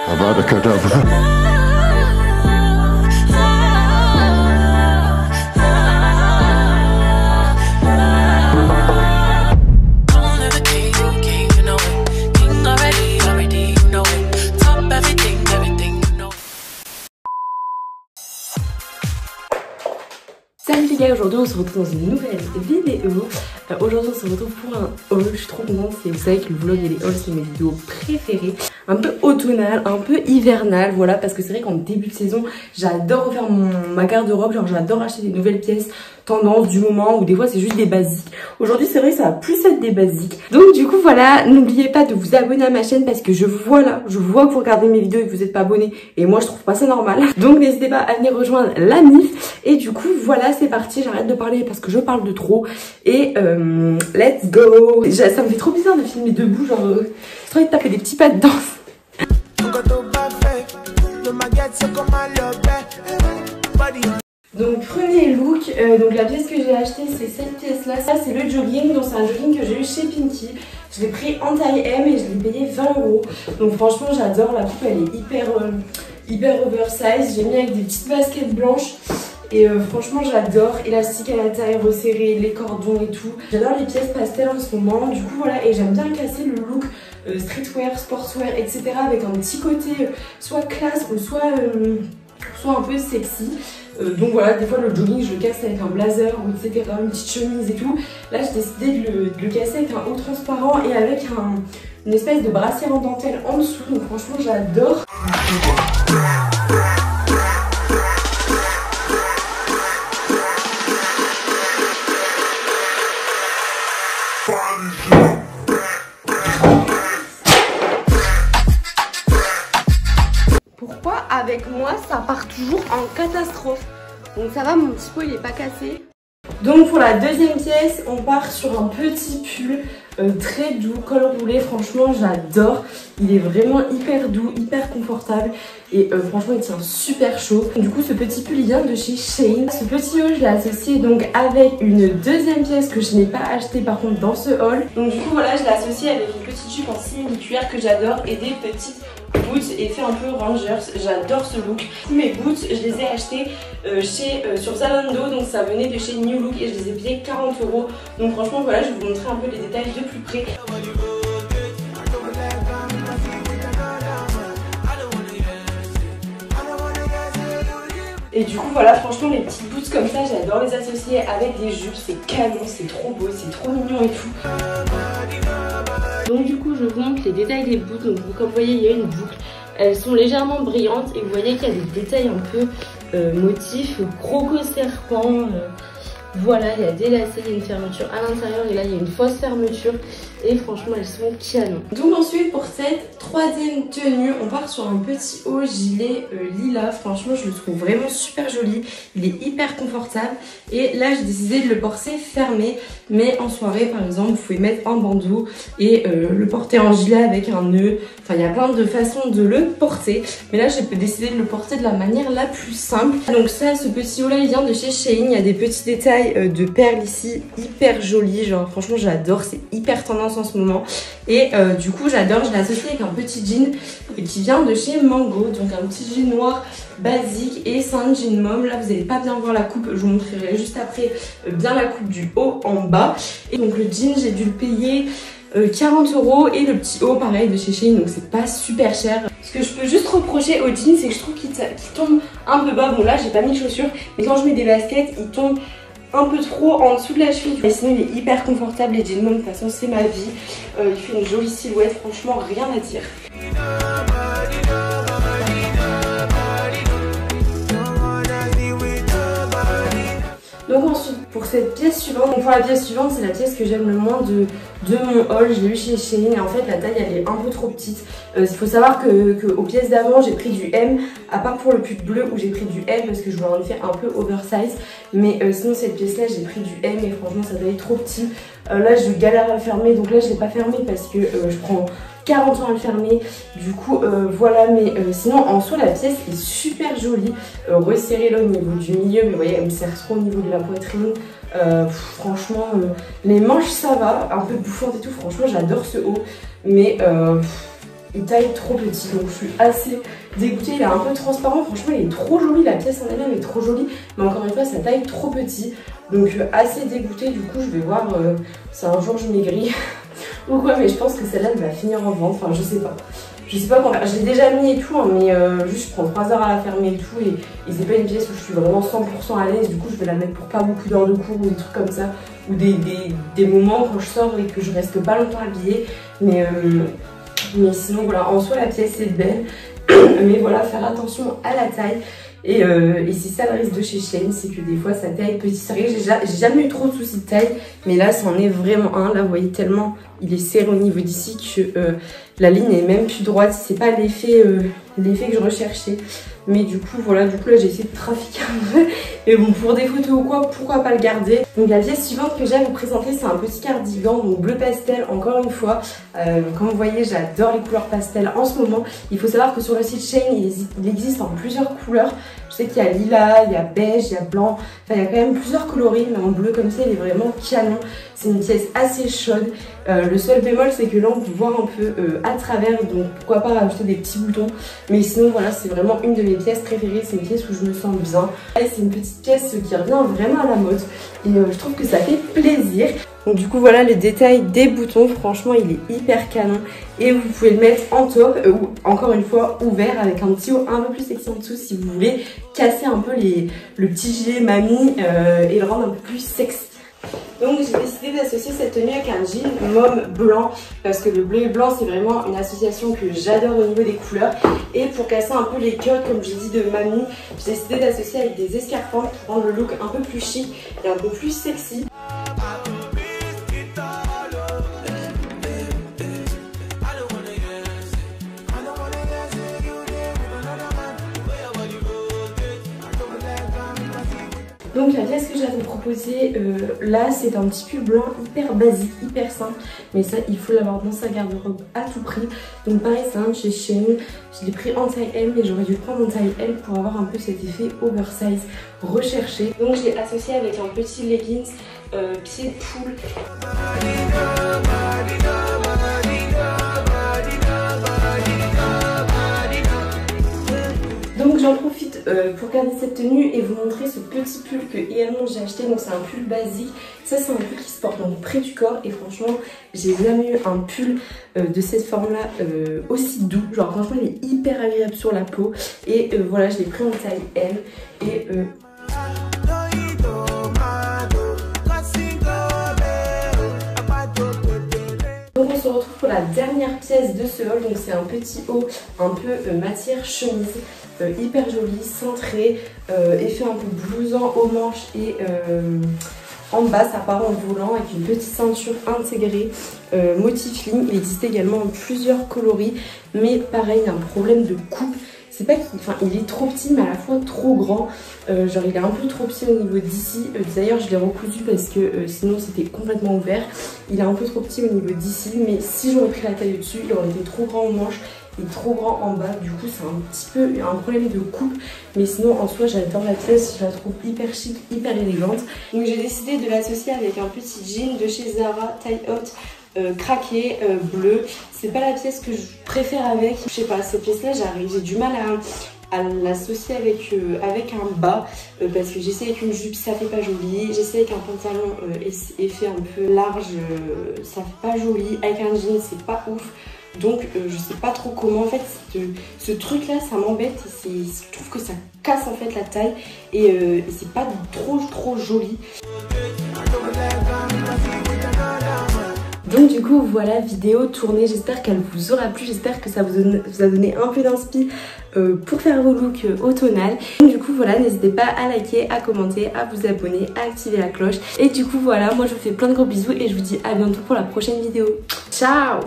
Avada Kedavra. Salut les gars, aujourd'hui on se retrouve dans une nouvelle vidéo. Aujourd'hui on se retrouve pour un haul, je suis trop contente. Vous savez que le vlog et les hauls c'est mes vidéos préférées. Un peu automnal, un peu hivernal, voilà, parce que c'est vrai qu'en début de saison j'adore refaire ma garde-robe, genre j'adore acheter des nouvelles pièces tendance du moment, ou des fois c'est juste des basiques. Aujourd'hui c'est vrai que ça va plus être des basiques. Donc du coup voilà, n'oubliez pas de vous abonner à ma chaîne parce que je vois que vous regardez mes vidéos et que vous n'êtes pas abonné, et moi je trouve pas ça normal. Donc n'hésitez pas à venir rejoindre la MIF. Et du coup voilà, c'est parti, j'arrête de parler parce que je parle de trop. Et let's go. Ça me fait trop bizarre de filmer debout, genre j'ai trop envie de taper des petits pas de danse. Donc premier look, donc la pièce que j'ai achetée c'est cette pièce là, ça c'est le jogging, donc c'est un jogging que j'ai eu chez Pinky. Je l'ai pris en taille M et je l'ai payé 20 €. Donc franchement j'adore, la coupe elle est hyper oversize, j'ai mis avec des petites baskets blanches. Et franchement j'adore, élastique à la taille, resserré, les cordons et tout. J'adore les pièces pastel en ce moment, du coup voilà, et j'aime bien casser le look streetwear, sportswear, etc. avec un petit côté soit classe ou soit un peu sexy. Donc voilà, des fois le jogging je le casse avec un blazer ou etc, une petite chemise et tout. Là j'ai décidé de le casser avec un haut transparent et avec une espèce de brassière en dentelle en dessous. Donc franchement j'adore. Pourquoi avec moi ça part toujours en catastrophe? Donc ça va, mon petit pot il est pas cassé. Donc pour la deuxième pièce on part sur un petit pull très doux, col roulé, franchement j'adore. Il est vraiment hyper doux, hyper confortable et franchement il tient super chaud. Du coup ce petit pull il vient de chez Shein. Ce petit haul je l'ai associé donc avec une deuxième pièce que je n'ai pas acheté par contre dans ce haul. Donc du coup voilà, je l'ai associé avec une petite jupe en simili-cuir que j'adore et des petites boots effet un peu Rangers, j'adore ce look. Mes boots je les ai achetés sur Zalando, donc ça venait de chez New Look et je les ai payés 40 €. Donc franchement voilà, je vais vous montrer un peu les détails de plus près. Et du coup voilà, franchement les petites boots comme ça j'adore les associer avec des jupes, c'est canon, c'est trop beau, c'est trop mignon et tout. Donc du coup je vous montre les détails des boots. Donc comme vous voyez il y a une boucle, elles sont légèrement brillantes et vous voyez qu'il y a des détails un peu motifs, croco serpent. Voilà, il y a des lacets, il y a une fermeture à l'intérieur et là il y a une fausse fermeture et franchement elles sont canon. Donc ensuite pour cette troisième tenue, on part sur un petit haut gilet lilas. Franchement je le trouve vraiment super joli, il est hyper confortable et là j'ai décidé de le porter fermé, mais en soirée par exemple vous pouvez mettre un bandeau et le porter en gilet avec un nœud. Enfin il y a plein de façons de le porter, mais là j'ai décidé de le porter de la manière la plus simple. Donc ça, ce petit haut là il vient de chez Shein, il y a des petits détails de perles ici hyper jolies, genre franchement j'adore, c'est hyper tendance en ce moment et du coup j'adore. Je l'ai associé avec un petit jean qui vient de chez Mango, donc un petit jean noir basique et c'est un jean mom. Là vous n'allez pas bien voir la coupe, je vous montrerai juste après bien la coupe du haut en bas. Et donc le jean j'ai dû le payer 40 € et le petit haut pareil de chez Shein, donc c'est pas super cher. Ce que je peux juste reprocher au jean c'est que je trouve qu'il tombe un peu bas. Bon là j'ai pas mis de chaussures, mais quand je mets des baskets il tombe un peu trop en dessous de la cheville. Et sinon il est hyper confortable, les jeans mom de toute façon c'est ma vie. Il fait une jolie silhouette, franchement rien à dire. Donc ensuite pour cette pièce suivante, donc pour la pièce suivante c'est la pièce que j'aime le moins de mon haul. Je l'ai eu chez Shein et en fait la taille elle est un peu trop petite. Il faut savoir que aux pièces d'avant j'ai pris du M, à part pour le pull bleu où j'ai pris du L parce que je voulais en effet un peu oversize. Mais sinon cette pièce là j'ai pris du M et franchement ça taille trop petit. Là je galère à le fermer, donc là je l'ai pas fermé parce que je prends 40 ans à le fermer. Du coup voilà, mais sinon en soi la pièce est super jolie, resserrée là au niveau du milieu, mais vous voyez elle me serre trop au niveau de la poitrine. Franchement les manches ça va, un peu bouffante et tout, franchement j'adore ce haut, mais il taille trop petit, donc je suis assez dégoûtée. Il est un peu transparent, franchement il est trop joli, la pièce en elle-même est trop jolie, mais encore une fois ça taille trop petit, donc assez dégoûtée. Du coup je vais voir si un jour je maigris ou quoi, mais je pense que celle-là elle va finir en vente, enfin je sais pas. Je sais pas quand. Je l'ai déjà mis et tout, hein, mais juste je prends 3 heures à la fermer et tout. Et c'est pas une pièce où je suis vraiment 100% à l'aise. Du coup, je vais la mettre pour pas beaucoup d'heures de cours ou des trucs comme ça. Ou des moments quand je sors et que je reste pas longtemps habillée. Mais sinon, voilà, en soi, la pièce est belle. Mais voilà, faire attention à la taille. Et c'est ça le risque de chez Shein, c'est que des fois ça taille petit. C'est vrai que j'ai jamais eu trop de soucis de taille, mais là c'en est vraiment un. Là vous voyez tellement il est serré au niveau d'ici que la ligne est même plus droite. C'est pas l'effet que je recherchais. Mais du coup voilà, là j'ai essayé de trafiquer un peu. Et bon, pour des photos ou quoi, pourquoi pas le garder. Donc la pièce suivante que j'ai à vous présenter, c'est un petit cardigan, donc bleu pastel encore une fois. Comme vous voyez, j'adore les couleurs pastel en ce moment. Il faut savoir que sur le site Shein, il existe en plusieurs couleurs. Je sais qu'il y a lilas, il y a beige, il y a blanc. Enfin, il y a quand même plusieurs coloris, mais en bleu comme ça, il est vraiment canon. C'est une pièce assez chaude. Le seul bémol, c'est que là, on peut voir un peu à travers, donc pourquoi pas rajouter des petits boutons. Mais sinon, voilà, c'est vraiment une de mes pièces préférées. C'est une pièce où je me sens bien. C'est une petite pièce qui revient vraiment à la mode. Et je trouve que ça fait plaisir. Donc du coup, voilà les détails des boutons. Franchement, il est hyper canon. Et vous pouvez le mettre en top ou encore une fois ouvert avec un petit haut un peu plus sexy en dessous si vous voulez casser un peu le petit gilet mamie et le rendre un peu plus sexy. Donc j'ai décidé d'associer cette tenue avec un jean mauve blanc parce que le bleu et blanc c'est vraiment une association que j'adore au niveau des couleurs. Et pour casser un peu les codes comme j'ai dit de mamie, j'ai décidé d'associer avec des escarpins pour rendre le look un peu plus chic et un peu plus sexy. Donc la pièce que j'ai à vous proposer là, c'est un petit pull blanc hyper basique, hyper simple. Mais ça, il faut l'avoir dans sa garde-robe à tout prix. Donc pareil, c'est un de chez Shein. Je l'ai pris en taille M, mais j'aurais dû prendre en taille L pour avoir un peu cet effet oversize recherché. Donc je l'ai associé avec un petit leggings pied de poule. Donc j'en profite pour garder cette tenue et vous montrer ce petit pull que également j'ai acheté. Donc c'est un pull basique. Ça c'est un pull qui se porte donc près du corps et franchement j'ai jamais eu un pull de cette forme là aussi doux. Genre franchement il est hyper agréable sur la peau. Et voilà, je l'ai pris en taille M et donc on se retrouve pour la dernière pièce de ce haul. Donc c'est un petit haut un peu matière chemise, hyper joli, cintré, effet un peu blouson aux manches et en bas ça part en volant avec une petite ceinture intégrée, motif ligne. Il existe également en plusieurs coloris, mais pareil il y a un problème de coupe. C'est pas qu'il, enfin, il est trop petit mais à la fois trop grand. Genre il est un peu trop petit au niveau d'ici. D'ailleurs je l'ai recousu parce que sinon c'était complètement ouvert. Il est un peu trop petit au niveau d'ici, mais si j'aurais pris la taille au-dessus, il aurait été trop grand en manche et trop grand en bas. Du coup c'est un petit peu un problème de coupe. Mais sinon en soi j'adore la pièce, je la trouve hyper chic, hyper élégante. Donc j'ai décidé de l'associer avec un petit jean de chez Zara, taille haute. Craqué, bleu. C'est pas la pièce que je préfère avec. Je sais pas, cette pièce là j'ai du mal à l'associer avec un bas parce que j'essaie avec une jupe, ça fait pas joli. J'essaie avec un pantalon effet un peu large, ça fait pas joli. Avec un jean c'est pas ouf. Donc je sais pas trop comment. En fait ce truc là ça m'embête. Je trouve que ça casse en fait la taille et c'est pas trop joli. Donc du coup voilà, vidéo tournée, j'espère qu'elle vous aura plu, j'espère que ça vous a donné un peu d'inspi pour faire vos looks automnales. Donc, du coup voilà, n'hésitez pas à liker, à commenter, à vous abonner, à activer la cloche. Et du coup voilà, moi je vous fais plein de gros bisous et je vous dis à bientôt pour la prochaine vidéo. Ciao!